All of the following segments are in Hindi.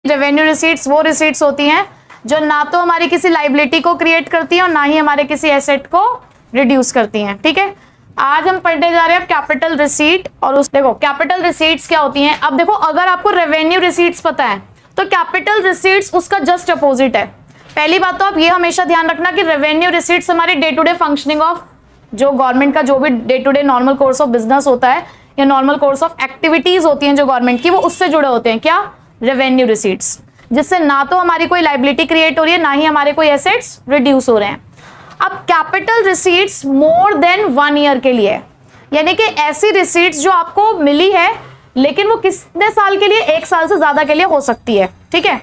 रेवेन्यू रिसीट्स वो रिसीट्स होती हैं जो ना तो हमारी किसी लाइबिलिटी को क्रिएट करती हैं और ना ही हमारे किसी एसेट को रिड्यूस करती हैं। ठीक है, आज हम पढ़ने जा रहे हैं कैपिटल रिसीट। और उस देखो कैपिटल रिसीट्स क्या होती हैं। अब देखो अगर आपको रेवेन्यू रिसीट्स पता है तो कैपिटल रिसीट्स उसका जस्ट अपोजिट है। पहली बात तो आप ये हमेशा ध्यान रखना कि रेवेन्यू रिसीट्स हमारी day to day functioning of जो गवर्नमेंट का जो भी day to day normal course of business होता है या नॉर्मल कोर्स ऑफ एक्टिविटीज होती हैं जो गवर्नमेंट की, वो उससे जुड़े होते हैं। क्या? रेवेन्यू रिसीट्स, जिससे ना तो हमारी कोई लाइबिलिटी क्रिएट हो रही है ना ही हमारे कोई एसेट्स रिड्यूस हो रहे हैं। अब capital receipts more than 1 year के लिए है, यानी कि ऐसी रिसीट्स जो आपको मिली है लेकिन वो कितने साल के लिए, 1 साल से ज्यादा के लिए हो सकती है। ठीक है,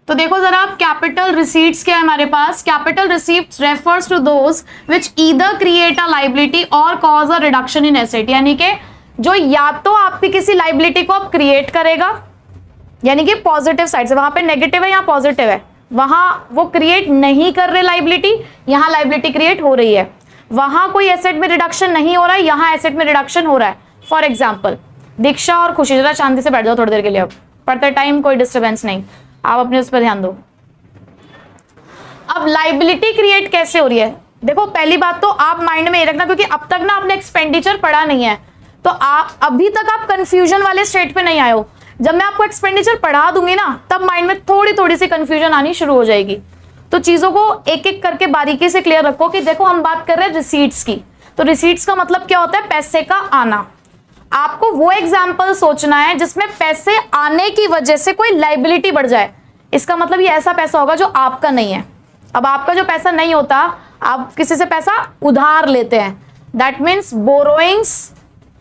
तो देखो जरा आप कैपिटल रिसीट्स क्या है हमारे पास। Capital receipts refers to those which either create a liability or cause a reduction in asset, यानी कि जो या तो आपकी किसी लाइबिलिटी को आप क्रिएट करेगा, यानी कि पॉजिटिव साइड से, वहां पे नेगेटिव है यहाँ पॉजिटिव है, वहां वो क्रिएट नहीं कर रहे लाइबिलिटी, यहाँ लाइबिलिटी क्रिएट हो रही है, वहां कोई एसेट में रिडक्शन नहीं हो रहा है, यहाँ एसेट में रिडक्शन हो रहा है। फॉर एग्जाम्पल दीक्षा और खुशी, जरा शांति से बैठ जाओ थोड़ी देर के लिए, अब पढ़ते टाइम कोई डिस्टर्बेंस नहीं, आप अपने उस पर ध्यान दो। अब लाइबिलिटी क्रिएट कैसे हो रही है, देखो पहली बात तो आप माइंड में ये रखना, क्योंकि अब तक ना आपने एक्सपेंडिचर पढ़ा नहीं है तो आप अभी तक आप कंफ्यूजन वाले स्टेट पे नहीं आए हो। जब मैं आपको एक्सपेंडिचर पढ़ा दूंगी ना तब माइंड में थोड़ी थोड़ी सी कंफ्यूजन आनी शुरू हो जाएगी। तो चीजों को एक एक करके बारीकी से क्लियर रखो कि देखो हम बात कर रहे हैं रिसीट्स की, तो रिसीट्स का मतलब क्या होता है? पैसे का आना। आपको वो एग्जाम्पल सोचना है जिसमें पैसे आने की वजह से कोई लाइबिलिटी बढ़ जाए। इसका मतलब ये ऐसा पैसा होगा जो आपका नहीं है। अब आपका जो पैसा नहीं होता, आप किसी से पैसा उधार लेते हैं, दैट मीन्स बोरोइंग्स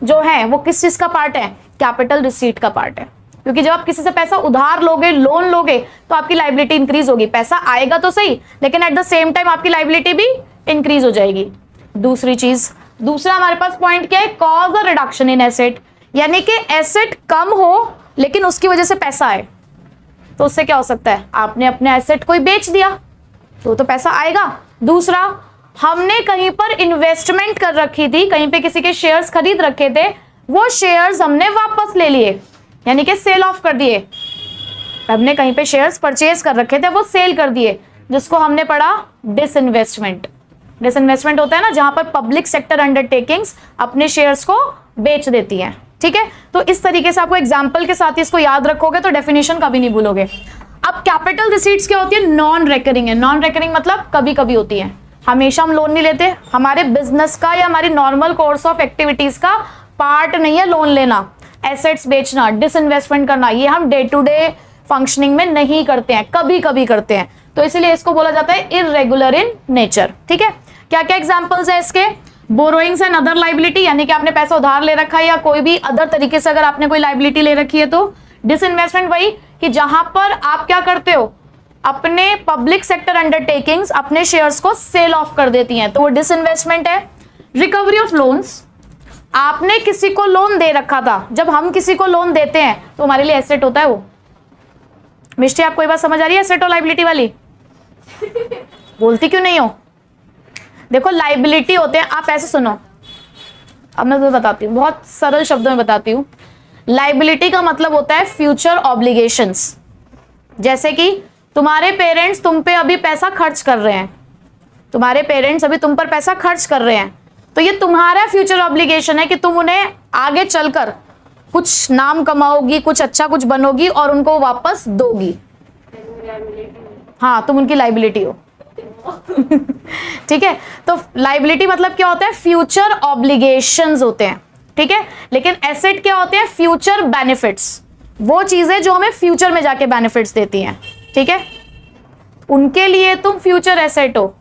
जो है वो किस चीज का पार्ट है? कैपिटल रिसीट का पार्ट है। क्योंकि जब आप किसी से पैसा उधार लोगे, लोन लोगे, तो आपकी लाइबिलिटी इंक्रीज होगी। पैसा आएगा तो सही, लेकिन एट द सेम टाइम आपकी लाइबिलिटी भी इंक्रीज हो जाएगी। दूसरी चीज, दूसरा हमारे पास पॉइंट क्या है? Cause a reduction in asset, यानी कि एसेट कम हो लेकिन उसकी वजह से पैसा आए, तो उससे क्या हो सकता है? आपने अपने एसेट को ही बेच दिया तो पैसा आएगा। दूसरा, हमने कहीं पर इन्वेस्टमेंट कर रखी थी, कहीं पे किसी के शेयर्स खरीद रखे थे, वो शेयर्स हमने वापस ले लिए, यानी कि सेल ऑफ कर दिए। हमने कहीं पे शेयर्स परचेज कर रखे थे, वो सेल कर दिए, जिसको हमने पढ़ा डिसइन्वेस्टमेंट। डिसइन्वेस्टमेंट होता है ना जहां पर पब्लिक सेक्टर अंडरटेकिंग्स अपने शेयर्स को बेच देती हैं। ठीक है, तो इस तरीके से आपको एग्जांपल के साथ ही इसको याद रखोगे तो डेफिनेशन कभी नहीं भूलोगे। अब कैपिटल रिसीट्स क्या होती है? नॉन रेकरिंग है। नॉन रेकरिंग मतलब कभी कभी होती है, हमेशा हम लोन नहीं लेते। हमारे बिजनेस का या हमारी नॉर्मल कोर्स ऑफ एक्टिविटीज का पार्ट नहीं है लोन लेना, एसेट्स बेचना, डिसइन्वेस्टमेंट करना, ये हम डे टू डे फंक्शनिंग में नहीं करते हैं, कभी कभी करते हैं, तो इसलिए इसको बोला जाता है इर्रेगुलर इन नेचर। ठीक है, क्या क्या एग्जांपल्स है इसके? बोरोइंग्स एंड अदर लाइबिलिटी, यानी कि आपने पैसा उधार ले रखा है या कोई भी अदर तरीके से अगर आपने कोई लाइबिलिटी ले रखी है तो। डिसइन्वेस्टमेंट वही कि जहां पर आप क्या करते हो, अपने पब्लिक सेक्टर अंडरटेकिंग्स अपने शेयर्स को सेल ऑफ कर देती हैं, तो वो डिसइन्वेस्टमेंट है। रिकवरी ऑफ लोन्स, आपने किसी को लोन दे रखा था, जब हम किसी को लोन देते हैं तो हमारे लिए एसेट होता है वो। मिस्टी, आपको ये बात समझ आ रही है एसेट और लाइबिलिटी वाली? बोलती क्यों नहीं हो? देखो लाइबिलिटी होते हैं, आप ऐसे सुनो, अब मैं तुम्हें बताती हूँ, बहुत सरल शब्दों में बताती हूँ। लाइबिलिटी का मतलब होता है फ्यूचर ऑब्लिगेशंस। जैसे कि तुम्हारे पेरेंट्स तुम पे अभी पैसा खर्च कर रहे हैं, तुम्हारे पेरेंट्स अभी तुम पर पैसा खर्च कर रहे हैं, तो ये तुम्हारा फ्यूचर ऑब्लिगेशन है कि तुम उन्हें आगे चलकर कुछ नाम कमाओगी, कुछ अच्छा कुछ बनोगी और उनको वापस दोगी। हाँ, तुम उनकी लाइबिलिटी हो। ठीक है, तो लाइबिलिटी मतलब क्या होता है? फ्यूचर ऑब्लिगेशंस होते हैं। ठीक है, लेकिन एसेट क्या होते हैं? फ्यूचर बेनिफिट्स, वो चीजें जो हमें फ्यूचर में जाके बेनिफिट्स देती हैं। ठीक है, उनके लिए तुम फ्यूचर एसेट हो।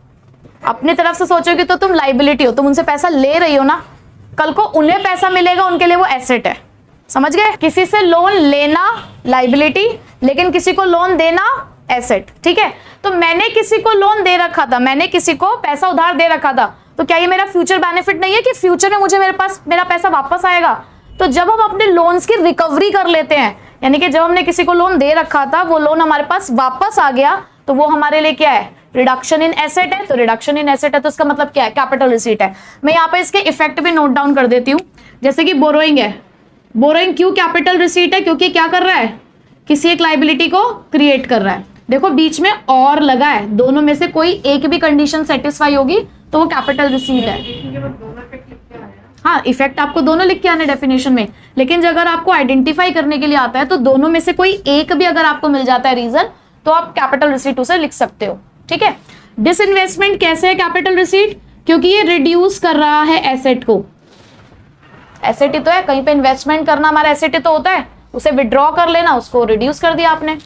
अपनी तरफ से सोचोगे तो तुम लाइबिलिटी हो, तुम उनसे पैसा ले रही हो ना, कल को उन्हें पैसा मिलेगा, उनके लिए वो एसेट है। समझ गए? किसी से लोन लेना लाइबिलिटी, लेकिन किसी को लोन देना एसेट। ठीक है, तो मैंने किसी को लोन दे रखा था, मैंने किसी को पैसा उधार दे रखा था, तो क्या ये मेरा फ्यूचर बेनिफिट नहीं है कि फ्यूचर में मुझे मेरे पास मेरा पैसा वापस आएगा? तो जब हम अपने लोन्स की रिकवरी कर लेते हैं, यानी कि जब हमने किसी को लोन दे रखा था, वो लोन हमारे पास वापस आ गया, तो वो हमारे लिए क्या है? रिडक्शन इन एसेट है। तो रिडक्शन इन एसेट है तो इसका मतलब क्या है? कैपिटल रिसीट है। मैं यहाँ पे इसके इफेक्ट भी नोट डाउन कर देती हूँ। जैसे कि बोरोइंग है, बोरोइंग क्यों कैपिटल रिसीट है? क्योंकि क्या कर रहा है? किसी एक लाइबिलिटी को क्रिएट कर रहा है। देखो बीच में और लगा है, दोनों में से कोई एक भी कंडीशन सेटिस्फाई होगी तो वो कैपिटल रिसीट है। हाँ, इफेक्ट आपको दोनों लिख के आने डेफिनेशन में, लेकिन अगर आपको आइडेंटिफाई करने के लिए आता है तो दोनों में से कोई एक भी अगर आपको मिल जाता है रीजन, तो आप कैपिटल रिसीट उसे लिख सकते हो। ठीक है। डिसइन्वेस्टमेंट कैसे है कैपिटल रिसीट? क्योंकि ये रिड्यूस कर रहा है एसेट को। एसेट ही तो है, कहीं पे इन्वेस्टमेंट करना हमारा एसेट ही तो होता है, उसे विड्रॉ कर लेना, उसको रिड्यूस कर दिया आपने।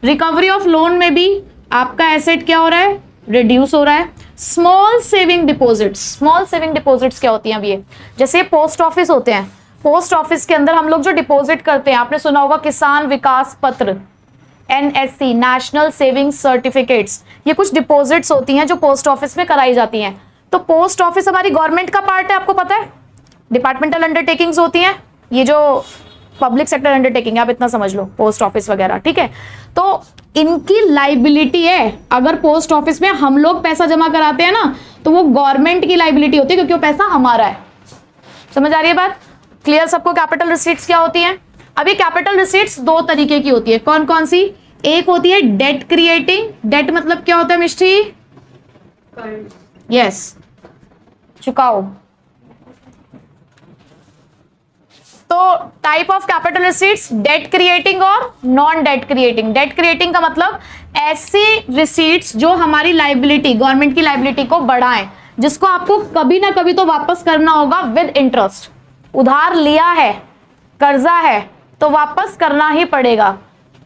रिकवरी ऑफ लोन में भी आपका एसेट क्या हो रहा है? रिड्यूस हो रहा है। Small saving deposits, small saving deposits क्या होती हैं? अब ये जैसे पोस्ट ऑफिस होते हैं, पोस्ट ऑफिस के अंदर हम लोग जो डिपॉजिट करते हैं, आपने सुना होगा किसान विकास पत्र, NSC, नेशनल सेविंग सर्टिफिकेट्स, ये कुछ डिपॉजिट्स होती हैं जो पोस्ट ऑफिस में कराई जाती हैं। तो पोस्ट ऑफिस हमारी गवर्नमेंट का पार्ट है, आपको पता है, डिपार्टमेंटल अंडरटेकिंग्स होती हैं, ये जो पब्लिक सेक्टर अंडरटेकिंग, आप इतना समझ लो, पोस्ट ऑफिस वगैरह। ठीक है, तो इनकी लाइबिलिटी है। अगर पोस्ट ऑफिस में हम लोग पैसा जमा कराते हैं ना, तो वो गवर्नमेंट की लाइबिलिटी होती है, क्योंकि वो पैसा हमारा है। समझ आ रही है बात? क्लियर सबको? कैपिटल रिसीट्स क्या होती हैं? अभी कैपिटल रिसीट्स दो तरीके की होती है। कौन कौन सी? एक होती है डेट क्रिएटिंग। डेट मतलब क्या होता है मिष्टी? यस, चुकाओ। तो type of capital receipts, debt creating और non debt creating. Debt creating का मतलब ऐसी रिसीट्स जो हमारी लाइबिलिटी, गवर्नमेंट की लाइबिलिटी को बढ़ाएं, जिसको आपको कभी ना कभी तो वापस करना होगा विद इंटरेस्ट। उधार लिया है, कर्जा है, तो वापस करना ही पड़ेगा,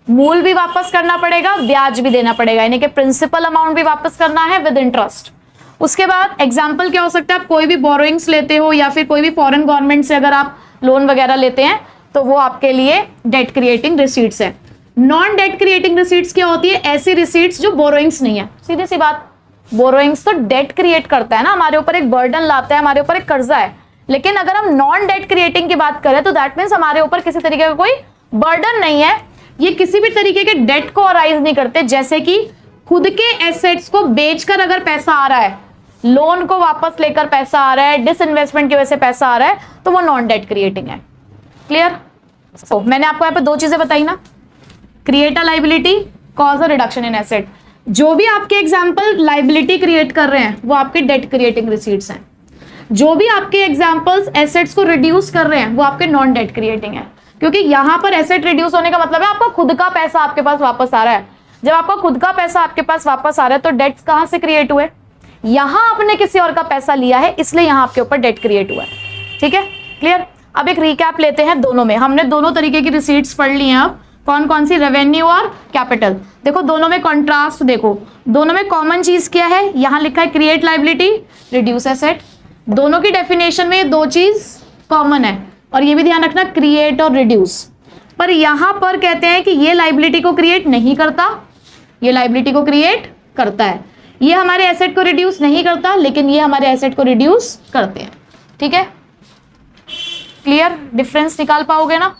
मूल भी वापस करना पड़ेगा, ब्याज भी देना पड़ेगा, यानी कि प्रिंसिपल अमाउंट भी वापस करना है विद इंटरेस्ट। उसके बाद एग्जाम्पल क्या हो सकता है? आप कोई भी बोरोइंग्स लेते हो या फिर कोई भी फॉरेन गवर्नमेंट से अगर आप लोन वगैरह लेते हैं, तो वो आपके लिए डेट क्रिएटिंग रिसीट्स है। नॉन डेट क्रिएटिंग रिसीट्स क्या होती है? ऐसी रिसीट्स जो बोरोइंग्स नहीं है। सीधी सी बात, बोरोइंग्स तो डेट क्रिएट करता है ना, हमारे ऊपर एक बर्डन लाता है, हमारे ऊपर एक कर्जा है। लेकिन अगर हम नॉन डेट क्रिएटिंग की बात करें तो दैट मीन्स हमारे ऊपर किसी तरीके का कोई बर्डन नहीं है, ये किसी भी तरीके के डेट को अराइज नहीं करते। जैसे कि खुद के एसेट्स को बेचकर अगर पैसा आ रहा है, लोन को वापस लेकर पैसा आ रहा है, डिसइन्वेस्टमेंट की वजह से पैसा आ रहा है, तो वो नॉन डेट क्रिएटिंग है। क्लियर? तो मैंने आपको यहाँ पे दो चीजें बताई ना, create a liability, cause a reduction in asset. जो भी आपके एग्जाम्पल लाइबिलिटी क्रिएट कर रहे हैं वो आपके डेट क्रिएटिंग रिसीट्स हैं। जो भी आपके एग्जाम्पल्स एसेट्स को रिड्यूस कर रहे हैं वो आपके नॉन डेट क्रिएटिंग है, क्योंकि यहां पर एसेट रिड्यूस होने का मतलब है आपका खुद का पैसा आपके पास वापस आ रहा है। जब आपका खुद का पैसा आपके पास वापस आ रहा है तो डेट्स कहां से क्रिएट हुए? यहां आपने किसी और का पैसा लिया है, इसलिए यहां आपके ऊपर डेट क्रिएट हुआ है। ठीक है, क्लियर? अब एक रिकैप लेते हैं दोनों में। हमने दोनों तरीके की रिसीट्स पढ़ ली हैं। अब कौन कौन सी? रेवेन्यू और कैपिटल। देखो दोनों में कॉन्ट्रास्ट, देखो दोनों में कॉमन चीज क्या है? यहां लिखा है क्रिएट लाइबिलिटी, रिड्यूस एसेट। दोनों की डेफिनेशन में ये दो चीज कॉमन है, और ये भी ध्यान रखना, क्रिएट और रिड्यूस। पर यहां पर कहते हैं कि ये लाइबिलिटी को क्रिएट नहीं करता, ये लाइबिलिटी को क्रिएट करता है। ये हमारे एसेट को रिड्यूस नहीं करता, लेकिन ये हमारे एसेट को रिड्यूस करते हैं। ठीक है, क्लियर? डिफरेंस निकाल पाओगे ना?